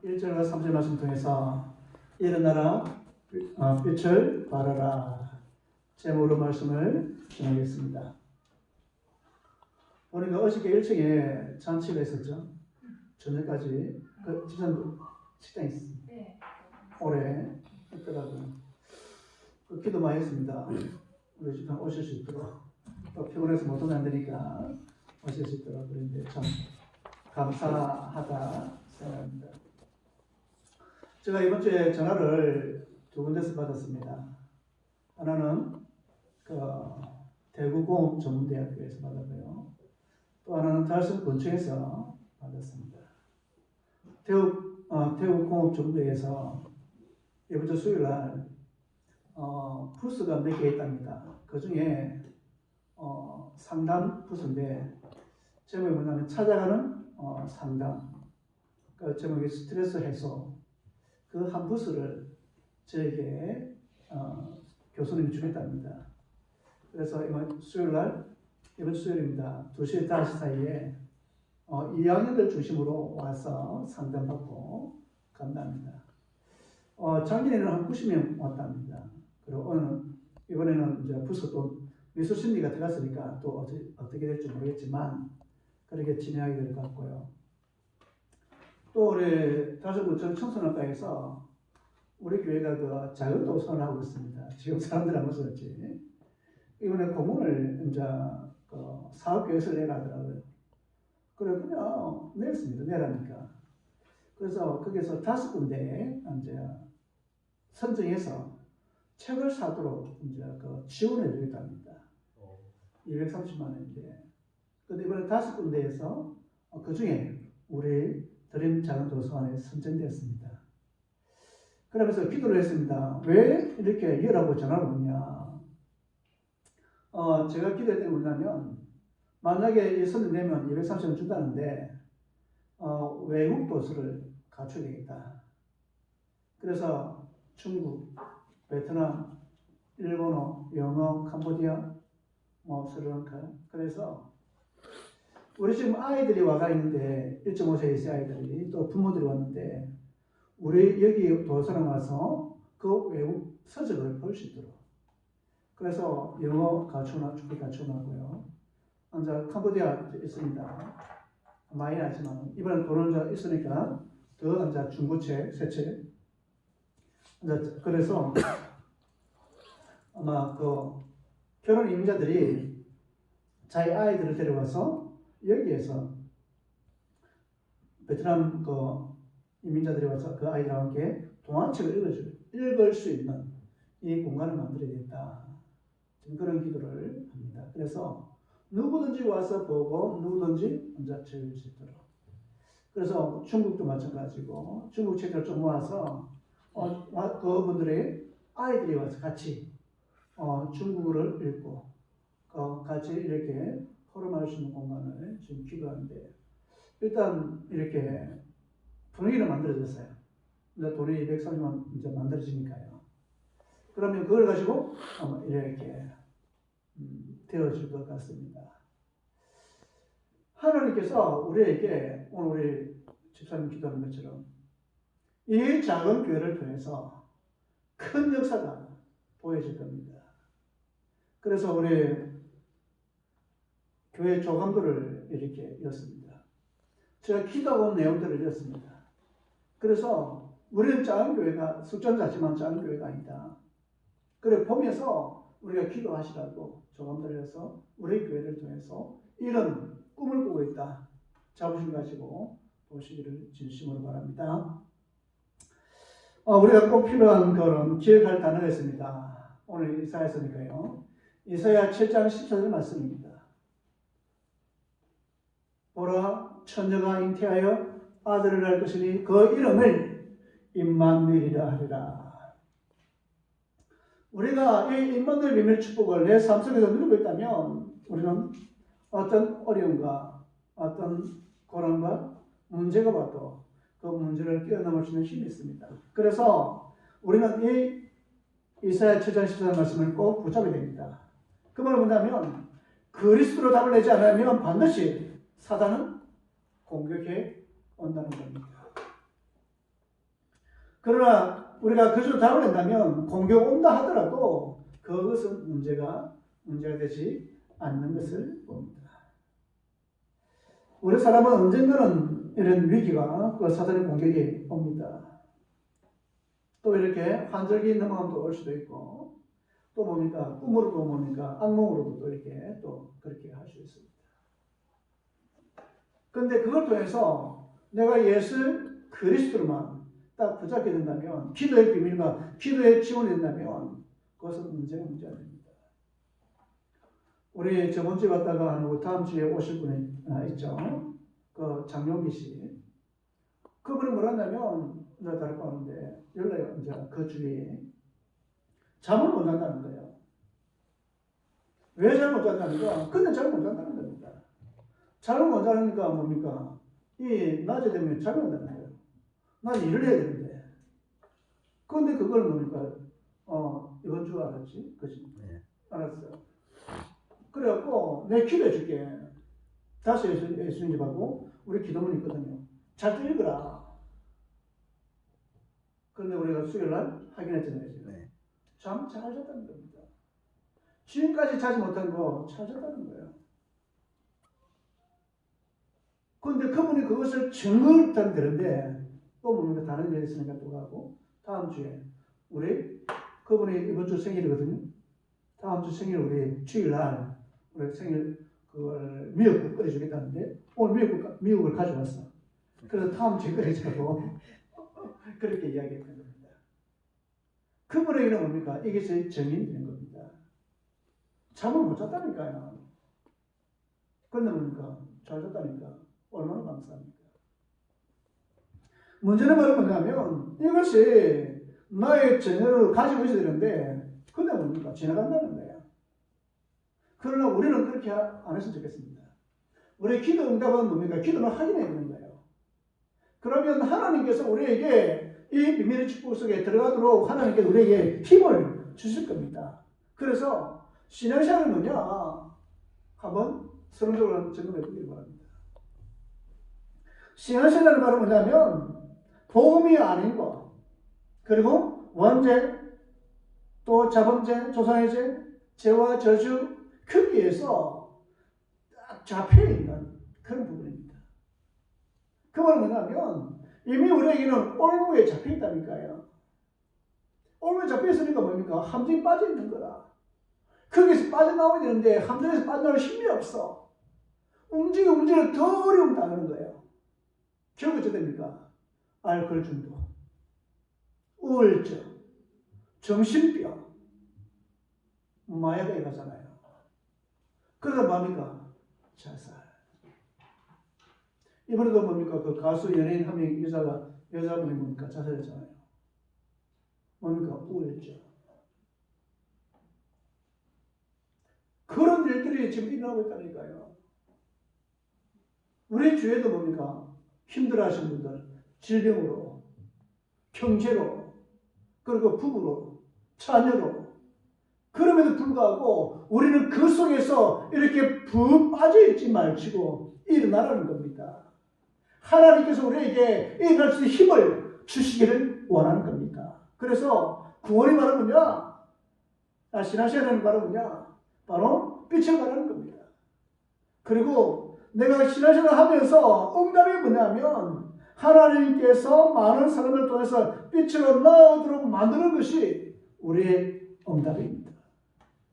1절과 3절 말씀 통해서 일어나라 빛을 발하라 제목으로 말씀을 전하겠습니다. 보니까 어저께 1층에 잔치가 있었죠. 저녁까지 그 집사님 식당이 있습니다. 네. 올해 했더라고요. 그 기도 많이 했습니다. 우리 집사님 오실 수 있도록 또 피곤해서 못 오면 안 되니까 오실 수 있도록 그런데 참 감사하다 생각합니다. 제가 이번 주에 전화를 두 군데서 받았습니다. 하나는 그 대구공업 전문대학교에서 받았고요. 또 하나는 달성 근처에서 받았습니다. 대구공업 전문대에서 이번 주 수요일 날 부스가 몇 개 있답니다. 그 중에 상담 부스인데 제목이 뭐냐면 찾아가는 상담. 그 제목이 스트레스 해소. 그 한 부스를 저에게 교수님이 주겠답니다. 그래서 이번 수요일입니다. 2시 5시 사이에 2학년들 중심으로 와서 상담받고 간답니다. 작년에는 한 90명 왔답니다. 그리고 이번에는 이제 부스 또 미술 심리가 들어갔으니까 또 어떻게 될지 모르겠지만 그렇게 진행하게 될 것 같고요. 또 우리 다섯구청 청소년과에서 우리 교회가 그 작은 도서관을 하고 있습니다. 지금 사람들 안 무서웠지. 이번에 공문을 이제 그 사업계획서를 내라더라고요. 그래 그냥 냈습니다. 내라니까. 그래서 거기서 5군데 이제 선정해서 책을 사도록 이제 그 지원해 주겠답니다. 230만 원인데. 근데 이번에 5군데에서 그 중에 우리 드림 작은 도서관에 선정됐습니다. 그러면서 기도를 했습니다. 왜 이렇게 이라고 전화를 오냐? 제가 기도했던 게 뭐냐면 만약에 선정되면 230원 준다는데 외국 도서를 갖춰야 되겠다. 그래서 중국, 베트남, 일본어, 영어, 캄보디아, 스리랑카. 그래서 우리 지금 아이들이 와가 있는데 1.5세 이상 아이들이 또 부모들이 왔는데 우리 여기 도서관 와서 그 외국 서적을 볼 수 있도록. 그래서 영어 갖춰놔, 중국 갖춰놨고요. 이제 캄보디아 있습니다. 많이 하지만 이번에 돈은 있으니까 더 이제 중고책, 새책. 이제 그래서 아마 그 결혼 이민자들이 자기 아이들을 데려와서 여기에서 베트남 그 이민자들이 와서 그 아이들과 함께 동화책을 읽을 수 있는 이 공간을 만들어야겠다. 지금 그런 기도를 합니다. 그래서 누구든지 와서 보고 누구든지 혼자 즐길 수 있도록. 그래서 중국도 마찬가지고 중국 책을 좀 모아서 그분들의 아이들이 와서 같이 중국어를 읽고 같이 이렇게 토론할 수 있는 공간을 지금 기도하는데 일단 이렇게 분위기를 만들어졌어요. 이제 돈이 230만 이제 만들어지니까요. 그러면 그걸 가지고 이렇게 되어질 것 같습니다. 하나님께서 우리에게 오늘 우리 집사님 기도하는 것처럼 이 작은 교회를 통해서 큰 역사가 보여질 겁니다. 그래서 우리 교회 조감도를 이렇게 였습니다. 제가 기도하고 온 내용들을 였습니다. 그래서 우리는 작은 교회가 숫자는 작지만 작은 교회가 아니다. 그래 보면서 우리가 기도하시라고 조감도를 해서 우리 교회를 통해서 이런 꿈을 꾸고 있다. 자부심 가지고 보시기를 진심으로 바랍니다. 우리가 꼭 필요한 그런 기억할 단어가 있습니다. 오늘 이사야서니까요. 이사야 7장 14절 말씀입니다. 보라 처녀가 잉태하여 아들을 낳을 것이니 그 이름을 임마누엘이라 하리라. 우리가 이 임마누엘 비밀 축복을 내 삶 속에서 누리고 있다면 우리는 어떤 어려움과 어떤 고난과 문제가 와도 그 문제를 뛰어넘을 수 있는 힘이 있습니다. 그래서 우리는 이 이사야 7장 14절 말씀을 꼭 붙잡아야 됩니다. 그 말은 뭐냐면 그리스도로 답을 내지 않으면 반드시 사단은 공격해 온다는 겁니다. 그러나 우리가 그것을 답을 낸다면 공격 온다 하더라도 그것은 문제가 되지 않는 것을 봅니다. 우리 사람은 언젠가는 이런 위기가 그 사단의 공격이 옵니다. 또 이렇게 환절기 넘어가면 올 수도 있고 또 뭡니까? 꿈으로도 뭡니까? 악몽으로도 또 이렇게 또 그렇게 할 수 있습니다. 그런데 그걸 통해서 내가 예수 그리스도로만 딱 붙잡게 된다면, 기도의 비밀과 기도의 지원이 된다면 그것은 문제가 아닙니다. 우리 저번 주에 왔다가 다음 주에 오실 분이 있죠. 그 장용기 씨. 그분이 뭐라 했냐면, 내가 다를 거 하는데, 연락이 이제 그 주위에 잠을 못 잔다는 거예요. 왜 잠을 못 잔다니까? 근데 잠을 못 잔다는 겁니다. 잠을 못 자니까 뭡니까? 이 낮에 되면 잠이 온다는 거예요. 난 일을 해야 되는데. 그런데 그걸 뭡니까? 이번 주 알았지? 그치? 네. 알았어. 그래갖고, 내 기도해 줄게. 다시 예수님 집하고, 우리 기도문이 있거든요. 잘 읽어라. 그런데 우리가 수요일날 확인했잖아요. 네. 잠 잘 잤다는 겁니다. 지금까지 자지 못한 거 잘 잤다는 거예요. 그런데 그분이 그것을 증거를 되는데, 또 뭡니까? 다른 일이 있으니까 또 가고, 다음 주에, 그분이 이번 주 생일이거든요. 다음 주 생일 우리 주일날, 우리 생일 그걸 미역국 끓여주겠다는데, 오늘 미역을 가져왔어. 그래서 다음 주에 끓여주고, 그렇게 이야기했던 겁니다. 그분에게는 뭡니까? 이게 제 정인되는 겁니다. 잠을 못 잤다니까요. 그런데 뭡니까? 잘 잤다니까. 얼마나 감사합니까? 문제는 바로 뭐냐면 이것이 나의 전혀를 가지고 있어야 되는데 근데 뭡니까? 지나간다는 거예요. 그러나 우리는 그렇게 안 했으면 좋겠습니다. 우리의 기도 응답은 뭡니까? 기도는 확인해야 되는 거예요. 그러면 하나님께서 우리에게 이 비밀의 축복 속에 들어가도록 하나님께서 우리에게 힘을 주실 겁니다. 그래서 신앙생활은 뭐냐? 한번 서론적으로 점검해 보기를 바랍니다. 신앙생활은 바로 뭐냐면 복음이 아닌 것, 그리고 원죄, 또 자범죄, 조상의 죄, 죄와 저주, 거기에서 딱 잡혀있는 그런 부분입니다. 그 말은 뭐냐면 이미 우리에게는 올무에 잡혀있다니까요. 올무에 잡혀있으니까 뭡니까? 함정이 빠져있는 거라. 거기서 빠져나와야 되는데 함정에서 빠져나올 힘이 없어. 움직여 더 어려움 당하는 거예요. 결국 어떻게 됩니까? 알코올 중독, 우울증, 정신병, 마약에 가잖아요. 그러다 뭡니까? 자살. 이번에도 뭡니까? 그 가수 연예인 한 명 여자분이 뭡니까? 자살했잖아요. 뭡니까? 우울증. 그런 일들이 지금 일어나고 있다니까요. 우리 주위에도 뭡니까? 힘들어 하시는 분들, 질병으로, 경제로, 그리고 부부로, 자녀로. 그럼에도 불구하고 우리는 그 속에서 이렇게 푹 빠져있지 말고 일어나라는 겁니다. 하나님께서 우리에게 일어날 수 있는 힘을 주시기를 원하는 겁니다. 그래서 구원이 바로 뭐냐? 신앙생활은 바로 뭐냐? 바로 빛을 발하는 겁니다. 그리고 내가 신앙생활을 하면서 응답이 뭐냐면 하나님께서 많은 사람을 통해서 빛으로 나오도록 만드는 것이 우리의 응답입니다.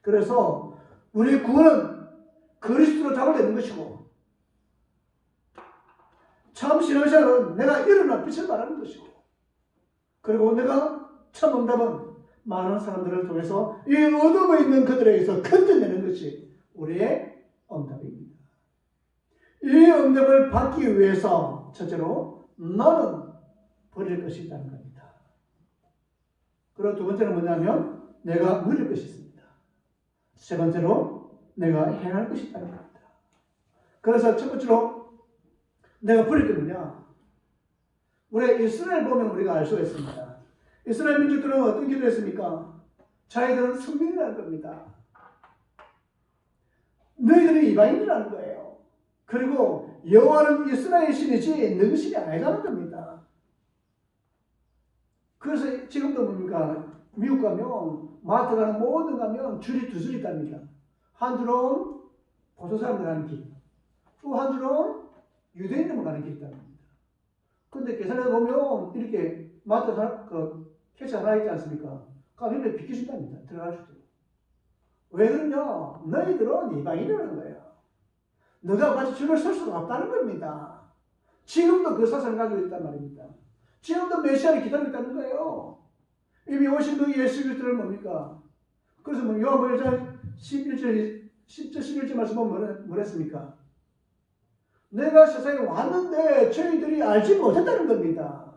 그래서 우리의 구원은 그리스도로 답을 내는 것이고 참 신앙생활은 내가 일어나 빛을 발하는 것이고 그리고 내가 참 응답은 많은 사람들을 통해서 이 어둠에 있는 그들에게서 건져내는 것이 우리의 응답입니다. 이 응답을 받기 위해서 첫째로 너는 버릴 것이 있다는 겁니다. 그리고 두 번째는 뭐냐면 내가 누릴 것이 있습니다. 세 번째로 내가 행할 것이 있다는 겁니다. 그래서 첫 번째로 내가 버릴 게 뭐냐? 우리 이스라엘 보면 우리가 알 수가 있습니다. 이스라엘 민족들은 어떤 기도를 했습니까? 자기들은 선민이라는 겁니다. 너희들은 이방인이라는 거예요. 그리고 여호와는 이스라엘 신이지 너희 신이 아니라는 겁니다. 그래서 지금도 뭡니까? 미국 가면 마트 가는 모든 가면 줄이 두 줄 있답니다. 한 줄은 보수 사람들 가는 길, 또 한 줄은 유대인들만 가는 길이 있답니다. 근데 계산해 보면 이렇게 마트 하나, 캐치 하나 있지 않습니까? 가면 비켜준답니다. 들어갈 수도. 왜 그러냐? 너희들은 이방인이라는 거예요. 너가 같이 줄을 설 수가 없다는 겁니다. 지금도 그 사상을 가지고 있단 말입니다. 지금도 메시아를 기다리고 있다는 거예요. 이미 오신 그 예수 그리스도를 뭡니까? 그래서 뭐 요한복음 1장 11절, 10절, 11절 말씀 보면 뭐랬습니까? 내가 세상에 왔는데 저희들이 알지 못했다는 겁니다.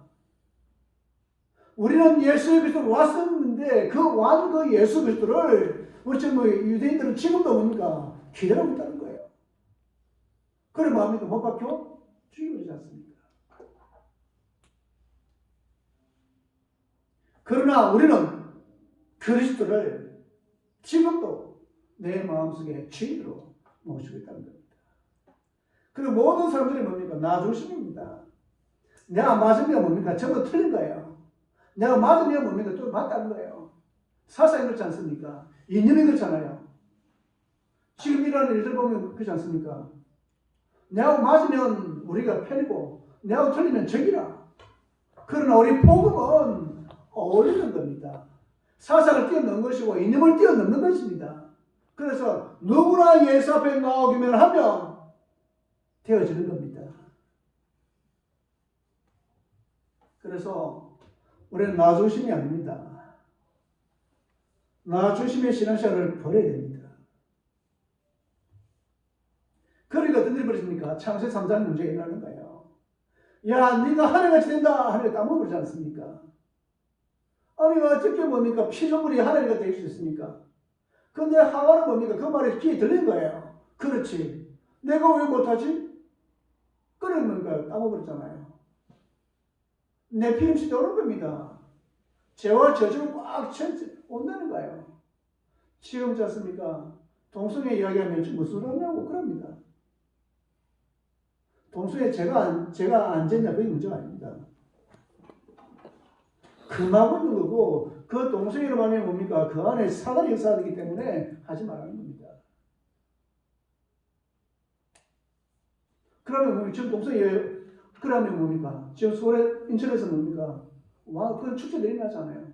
우리는 예수 그리스도로 왔었는데 그 예수 그리스도를 우리 지금 유대인들은 지금도 뭡니까? 기다리고 있다는 거예요. 그래 마음이 못 박혀? 죽여버리지 않습니까? 그러나 우리는 그리스도를 지금도 내 마음속에 주인으로 모시고 있다는 겁니다. 그리고 모든 사람들이 뭡니까? 나 중심입니다. 내가 맞으면 뭡니까? 전부 틀린 거예요. 내가 맞으면 뭡니까? 또 맞다는 거예요. 사상이 그렇지 않습니까? 이념이 그렇잖아요. 지금 일어나는 일들 보면 그렇지 않습니까? 내가 맞으면 우리가 편이고 내가 틀리면 적이라. 그러나 우리 복음은 어울리는 겁니다. 사상을 뛰어넘는 것이고 이념을 뛰어넘는 것입니다. 그래서 누구나 예수 앞에 나오기만 하면 되어지는 겁니다. 그래서 우리는 나 중심이 아닙니다. 나 중심의 신앙생활을 버려야 됩니다. 그러니까 어떤 일이 벌어집니까? 창세 3장 문제가 일어나는 거예요. 야, 네가 하늘같이 된다. 하늘에 따먹어버리지 않습니까? 아니, 어떻게 뭡니까? 피조물이 하늘이가 될 수 있습니까? 근데 하와는 뭡니까? 그 말에 귀에 들린 거예요. 그렇지. 내가 왜 못하지? 그러면 따먹어버렸잖아요. 내 피임시 오는 겁니다. 죄와 저주를 꽉 온다는 거예요. 지금 잤습니까? 동성애 이야기하면 무슨 소리 하냐고 그럽니다. 동성애 제가 안 쟀냐 그게 문제가 아닙니다. 금하고 있는 거고 그 동성애로 말하면 뭡니까? 그 안에 사단이 역사하기 때문에 하지 말라는 겁니다. 그러면 지금 동성애 그러면 뭡니까? 지금 서울에 인천에서 뭡니까? 와, 그건 축제들이 나잖아요.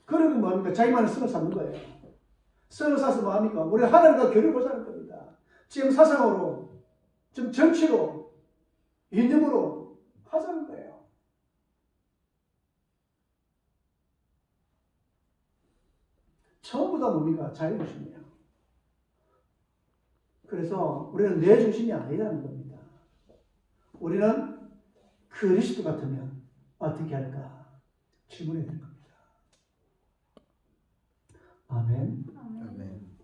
그러면 뭐합니까? 자기만의 선을 쌓는 거예요. 선을 쌓아서 뭐합니까? 우리 하나님과 교류를 보자는 겁니다. 지금 사상으로, 지금 정치로, 이념으로 하자는 거예요. 전부 다 뭡니까? 자유중심이에요. 그래서 우리는 내 중심이 아니라는 겁니다. 우리는 그리스도 같으면 어떻게 할까? 질문해야 될 겁니다. 아멘. 아멘.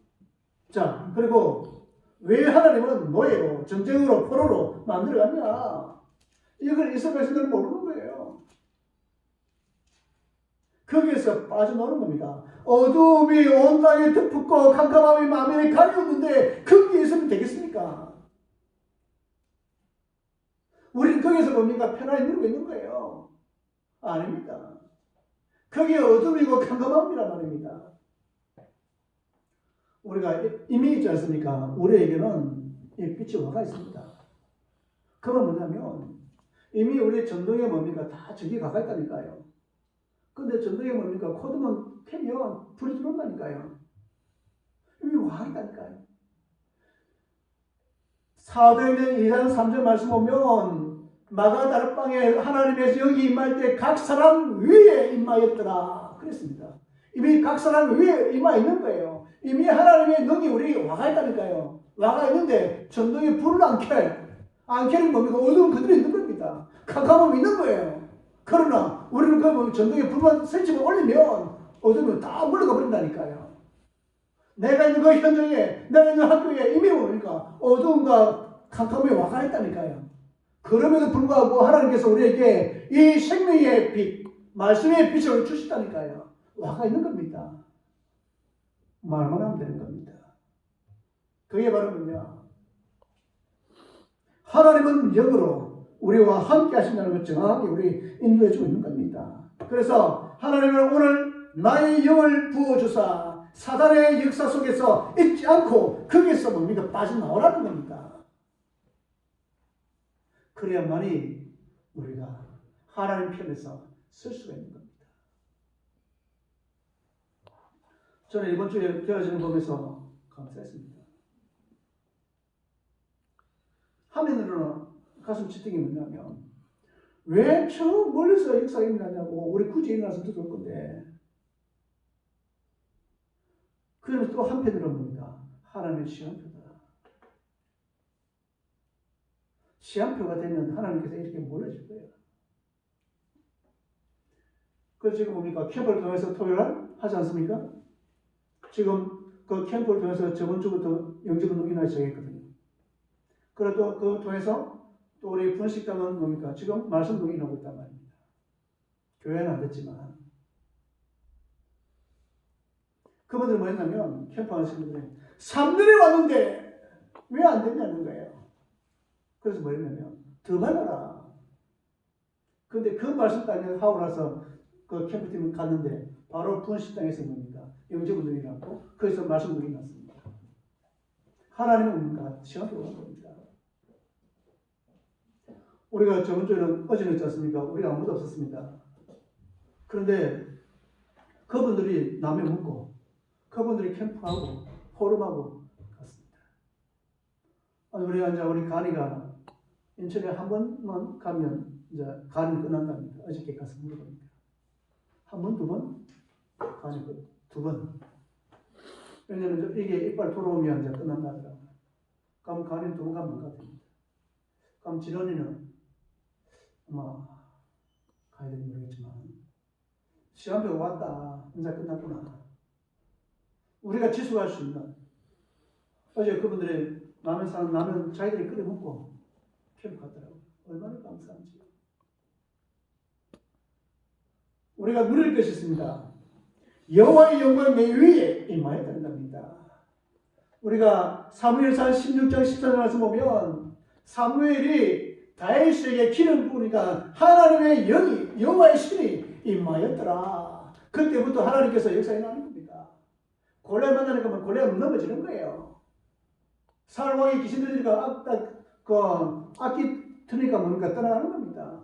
자, 그리고 왜 하나님은 노예로, 전쟁으로, 포로로 만들어갔냐? 이걸 이스라엘 백성들은 모르는 거예요. 거기에서 빠져나오는 겁니다. 어둠이 온 땅에 덮고 캄캄함이 마음에 가려웠는데 거기에 있으면 되겠습니까? 우리는 거기서 뭡니까? 편안히 누리고 있는 거예요. 아닙니다. 거기에 어둠이고 캄캄함이란 말입니다. 우리가 이미 있지 않습니까? 우리에게는 빛이 와가 있습니다. 그건 뭐냐면 이미 우리 전동에 뭡니까? 다 저기 가까이 있다니까요. 근데 전동에 뭡니까? 코드만 캐면 불이 들어온다니까요. 이미 와 있다니까요. 사도행전 2장 3절 말씀 보면 마가다락방에 하나님께서 여기 임할 때 각 사람 위에 임하였더라 그랬습니다. 이미 각 사람 위에 임하 있는 거예요. 이미 하나님의 능이 우리 와가 있다니까요. 와가 있는데 전동에 불을 안 켜는 뭡니까? 어두운 그대로 있는 겁니다. 캄캄함이 있는 거예요. 그러나 우리는 그 전동에 불만 설치고 올리면 어두우면 다 물러가 버린다니까요. 내가 있는 그 현장에, 내가 있는 학교에 이미 뭡니까? 어두움과 캄캄함이 와가 있다니까요. 그럼에도 불구하고 하나님께서 우리에게 이 생명의 빛, 말씀의 빛을 주시다니까요. 와가 있는 겁니다. 말만 하면 되는 겁니다. 그게 바로 뭐냐? 하나님은 영으로 우리와 함께 하신다는 걸 정확하게 우리 인도해 주고 있는 겁니다. 그래서 하나님은 오늘 나의 영을 부어주사 사단의 역사 속에서 잊지 않고 거기에서 뭡니까? 빠져나오라는 겁니다. 그래야만이 우리가 하나님 편에서 쓸 수가 있는 겁니다. 저는 이번 주에 되어지는 보면서 감사했습니다. 화면으로는 가슴 치팅이 뭐냐면 왜 저 멀리서 역사가 일어나냐고 우리 굳이 일어나서 들을 건데 그러면 또 한편으로는 뭡니까? 하나님의 시간표다. 시간표가 되면 하나님께서 이렇게 몰라질 거예요. 그래서 지금 뭡니까? 캠프를 통해서 토요일날 하지 않습니까? 지금 그 캠프를 통해서 저번 주부터 영접운동 인하기 시작했거든요. 그래도 그 통해서 또 우리 분식당은 뭡니까? 지금 말씀도 인하고 있단 말입니다. 교회는 안 됐지만. 그분들은 뭐 했냐면, 캠프 하시는 분들이 3년에 왔는데 왜 안 됐냐는 거예요. 그래서 뭐 했냐면, 더 받아라. 근데 그 말씀까지 하고 나서 그 캠프팀을 갔는데, 바로 분식당에서 뭡니까? 영접운동이라고 거기서 말씀도 인났습니다. 하나님은 뭡니까? 시간표가 겁니다. 우리가 저번 주에는 어제는 있지 않습니까? 우리가 아무도 없었습니다. 그런데 그분들이 남에 묻고 그분들이 캠프하고 포럼하고 갔습니다. 우리가 이제 우리 간이가 인천에 한 번만 가면 이제 간이 끝난답니다. 어저께 가서 물어보니까 한 번, 두 번? 간이 두 번. 왜냐면 이게 이빨 돌아오면 이제 끝난다더라고요. 그럼 간이 두 번 가면 안 됩니다. 그럼 진원이는 아마 가야 될지 모르겠지만 시간표가 왔다. 이제 끝났구나. 우리가 지수할 수 있는 어제 그분들이 라면 사는 라면 자기들이 끓여 먹고 캠프 갔더라고요. 얼마나 감사한지. 우리가 누릴 것이 있습니다. 여호와의 영광이 내 위에 임하였다는 겁니다. 우리가 사무엘상 16장 14절 말씀 보면 사무엘이 다윗에게 기름 부으니까 하나님의 영이 여호와의 신이 임하였더라. 그때부터 하나님께서 역사에 나는 겁니다. 골리앗 만나니까 골리앗 넘어지는 거예요. 사울 왕이 귀신 들리니까 악기 트니까 뭡니까? 떠나가는 겁니다.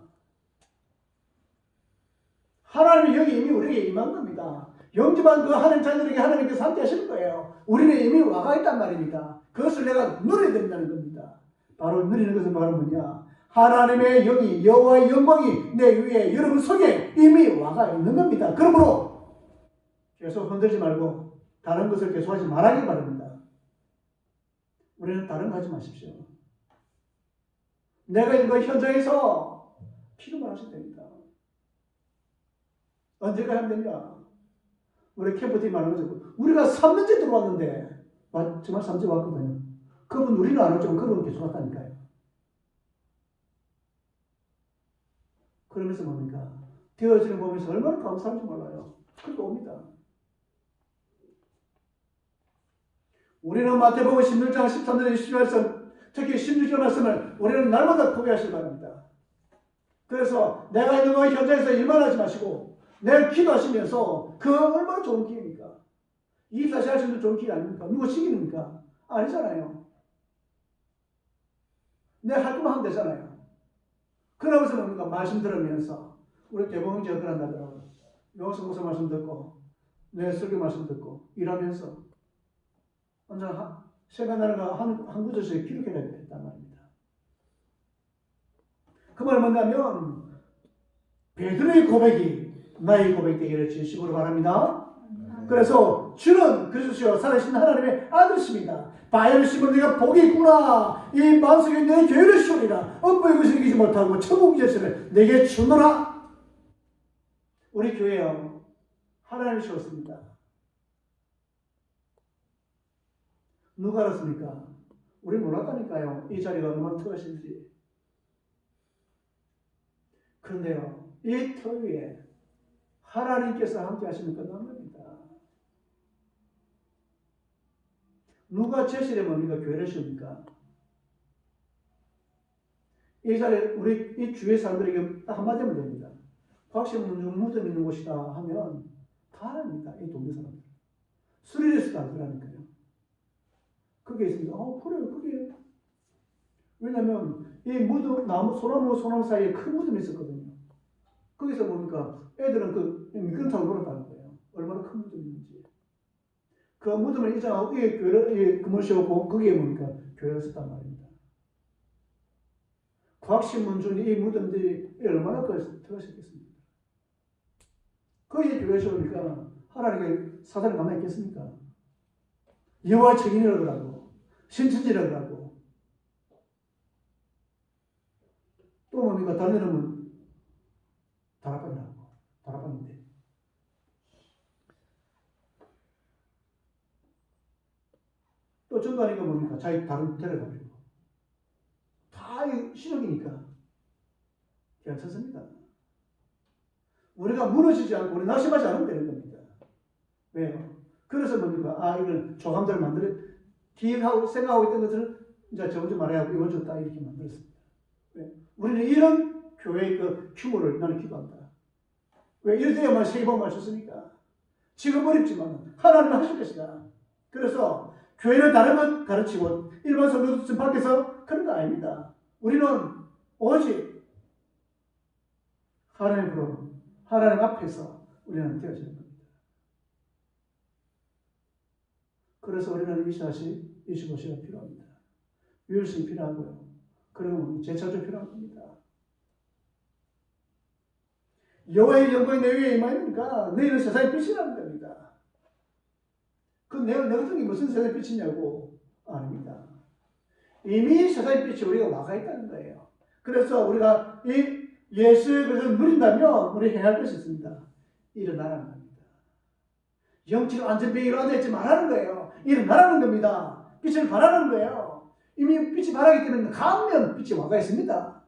하나님의 영이 이미 우리에게 임한 겁니다. 영접한 그 하나님 자녀들에게 하나님께서 함께 하시는 거예요. 우리는 이미 와가 있단 말입니다. 그것을 내가 누려야 된다는 겁니다. 바로 누리는 것은 바로 뭐냐? 하나님의 영이 여호와의 영광이 내 위에 여러분 속에 이미 와가 있는 겁니다. 그러므로 계속 흔들지 말고 다른 것을 계속 하지 말아기 바랍니다. 우리는 다른 거 하지 마십시오. 내가 이거 현장에서 기도만 하셔도 됩니다. 언제까지 하면 되냐? 우리 캠프팀 말하는 거죠. 우리가 3년째 들어왔는데 정말 3년째 왔거든요. 그분 우리는 안 왔지만 그분은 계속 왔다니까요. 그러면서 뭡니까? 되어지는 보면서 얼마나 감사한지 몰라요. 그렇게 옵니다. 우리는 마태복음 16장 13절 20절에서 특히 16절 말씀을 우리는 날마다 포기하시기 바랍니다. 그래서 내가 있는 거 현장에서 일만 하지 마시고 내일 기도하시면서 그 얼마나 좋은 기회입니까? 24시간 할 수 있는 좋은 기회 아닙니까? 누구 시키십니까? 아니잖아요. 내가 할 것만 하면 되잖아요. 그러면서 뭡니까? 말씀 들으면서 우리 대법원제가 그런다더라고요. 용서 목사 말씀 듣고 내 설교 말씀 듣고 일하면서 언제나 생각나는 거 한 구절씩 기록해야 된단 말입니다. 그 말은 뭐냐면 베드로의 고백이 나의 고백 되기를 진심으로 바랍니다. 그래서 주는 그리스도시요 살아계신 하나님의 아들이십니다. 바위를 심은 내가 복이 있구나. 이 마음속에 내 죄를 씌우리라. 업보의 것을 이기지 못하고 천국 열쇠를 내게 주노라. 우리 교회요 하나님이 주었습니다. 누가 알았습니까? 우리 몰랐다니까요. 이 자리가 얼마나 특하신지. 그런데요 이 터 위에 하나님께서 함께 하시면 끝난 겁니다. 누가 제시를 뭡니까? 교회를 씌웁니까? 이 이 자리에 우리 이 주위의 사람들에게 딱 한마디면 됩니다. 곽신문중 무덤 있는 곳이다 하면 다 압니다. 이 동네 사람들. 수리에서도 알더라니까요. 그게 있습니다. 그래요. 그게. 왜냐면 이 무덤, 소나무 사이에 큰 무덤이 있었거든요. 거기서 보니까 애들은 그 미끄럼타고 놀았다는 거예요. 얼마나 큰 무덤인지. 그 무덤을 이장하고 이 교회를 그물 씌웠고 거기에 보니까 교회가 있었단 말입니다. 곽신문중이 이 무덤들이 얼마나 들어가셨겠습니까? 거기에 교회 세우니까 하나님의 사단을 가만히 있겠습니까? 여호와 증인이라고 그러고 신천지라고 그러고 또 뭡니까? 다른 이름은 다락방이라고. 다락방인데 또 전가니까 뭡니까? 자기 다른 데려가버리고 다 시력이니까 괜찮습니다. 우리가 무너지지 않고 우리 낙심하지 않으면 되는 겁니다. 왜요? 그래서 뭡니까? 이건 조감들을 기획하고 생각하고 있던 것을 이제 저 먼저 말해야 하고 이거 줬다 이렇게 만들었습니다. 왜? 우리는 이런 교회의 그 규모를 나는 기도한다. 왜? 이럴 때야만 세번만 하셨으니까. 지금 어렵지만 하나님은 하실 것이다. 그래서 교회는 다른 것 가르치고 일반 성도들 밖에서 그런 거 아닙니다. 우리는 오직 하나님으로 하나님 앞에서 우리는 되어지는 겁니다. 그래서 우리는 24시, 25시가 필요합니다. 유일성이 필요하고요. 그리고 제차도 필요한 겁니다. 여호와의 영광이 내 위에 임하니까 너희는 세상의 빛이라는 겁니다. 그 내 같은 게 무슨 세상의 빛이냐고 아닙니다. 이미 세상의 빛이 우리가 와가 있다는 거예요. 그래서 우리가 이 예수의 것을 누린다면 우리 행할 것이 있습니다. 일어나라는 겁니다. 영적 안전병으로 앉아있지 말라는 거예요. 일어나라는 겁니다. 빛을 발하는 거예요. 이미 빛이 발하기 때문에 가면 빛이 와가 있습니다.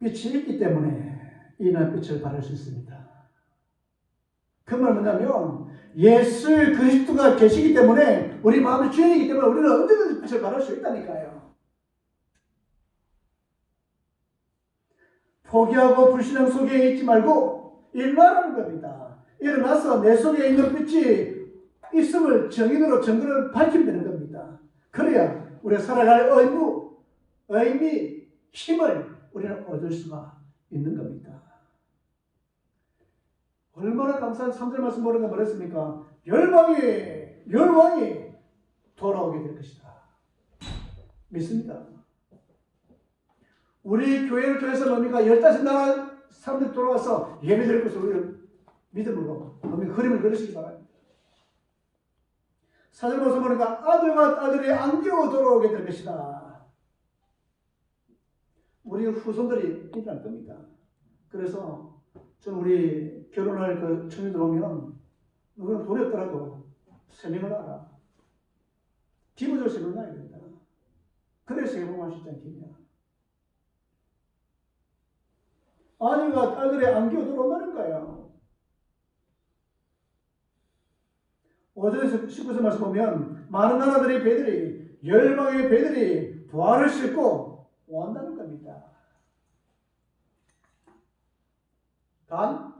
빛이 있기 때문에 이날 빛을 발할 수 있습니다. 그 말은 뭐냐면 예수 그리스도가 계시기 때문에 우리 마음의 주인이기 때문에 우리는 언제든지 빛을 발할 수 있다니까요. 포기하고 불신앙 속에 있지 말고 일어나라는 겁니다. 일어나서 내 속에 있는 빛이 있음을 정인으로 증거를 밝히면 되는 겁니다. 그래야 우리가 살아갈 의미, 힘을 우리는 얻을 수가 있는 겁니다. 얼마나 감사한 3절 말씀 보니까 뭐랬습니까? 열왕이 돌아오게 될 것이다. 믿습니다. 우리 교회를 통해서 뭡니까? 15나라 사람들이 돌아와서 예배드릴 것을 우리는 믿음으로 흐름을 그리시기 바랍니다. 4절 말씀 보니까 아들과 딸들이 안겨 돌아오게 될 것이다. 우리 후손들이 일어날 겁니다. 그래서 저는 우리 결혼할 그 청년들 오면 누구는 돈이 없더라도 세명을 알아. 기본적으로 세명을 놔야 된다. 그래서 해보면 쉽지 않겠냐. 아들과 딸들의 안겨 들어온다는 거예요. 5절에서 19절 말씀 보면 많은 나라들의 배들이 열방의 배들이 부활을 싣고 온다는 겁니다. 단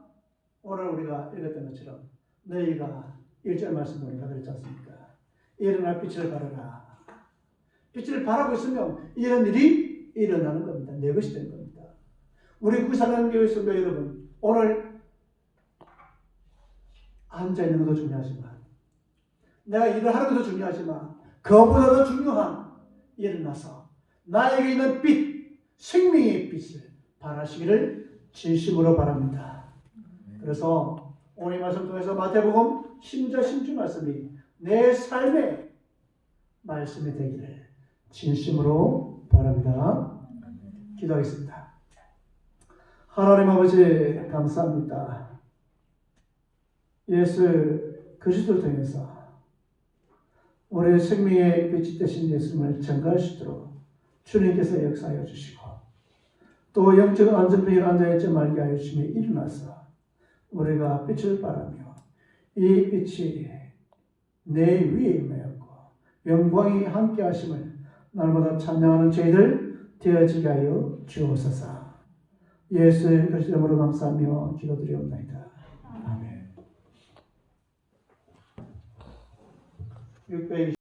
오늘 우리가 읽었던 것처럼 너희가 1절 말씀 보니까 그랬지 않습니까? 일어날 빛을 발하라. 빛을 발하고 있으면 이런 일이 일어나는 겁니다. 내 것이 되는 겁니다. 우리 구산교회 성도 여러분, 오늘 앉아있는 것도 중요하지만 내가 일을 하는 것도 중요하지만 그보다 더 중요한 일어나서 나에게 있는 빛, 생명의 빛을 발하시기를 진심으로 바랍니다. 그래서 오늘 말씀 통해서 마태복음 10절 10주 말씀이 내 삶의 말씀이 되기를 진심으로 바랍니다. 기도하겠습니다. 하나님 아버지 감사합니다. 예수 그리스도를 통해서 우리의 생명의 빛이 되신 예수님을 전가할 수 있도록 주님께서 역사하여 주시고 또 영적 안전병에 앉아있지 말게 하여 주시며 일어나서 우리가 빛을 발하며 이 빛이 내 위에 임하였고 영광이 함께 하심을 날마다 찬양하는 저희들 되어지게 하여 주옵소서. 예수의 그리스도 이름으로 감사하며 기도드리옵나이다. 아멘. 620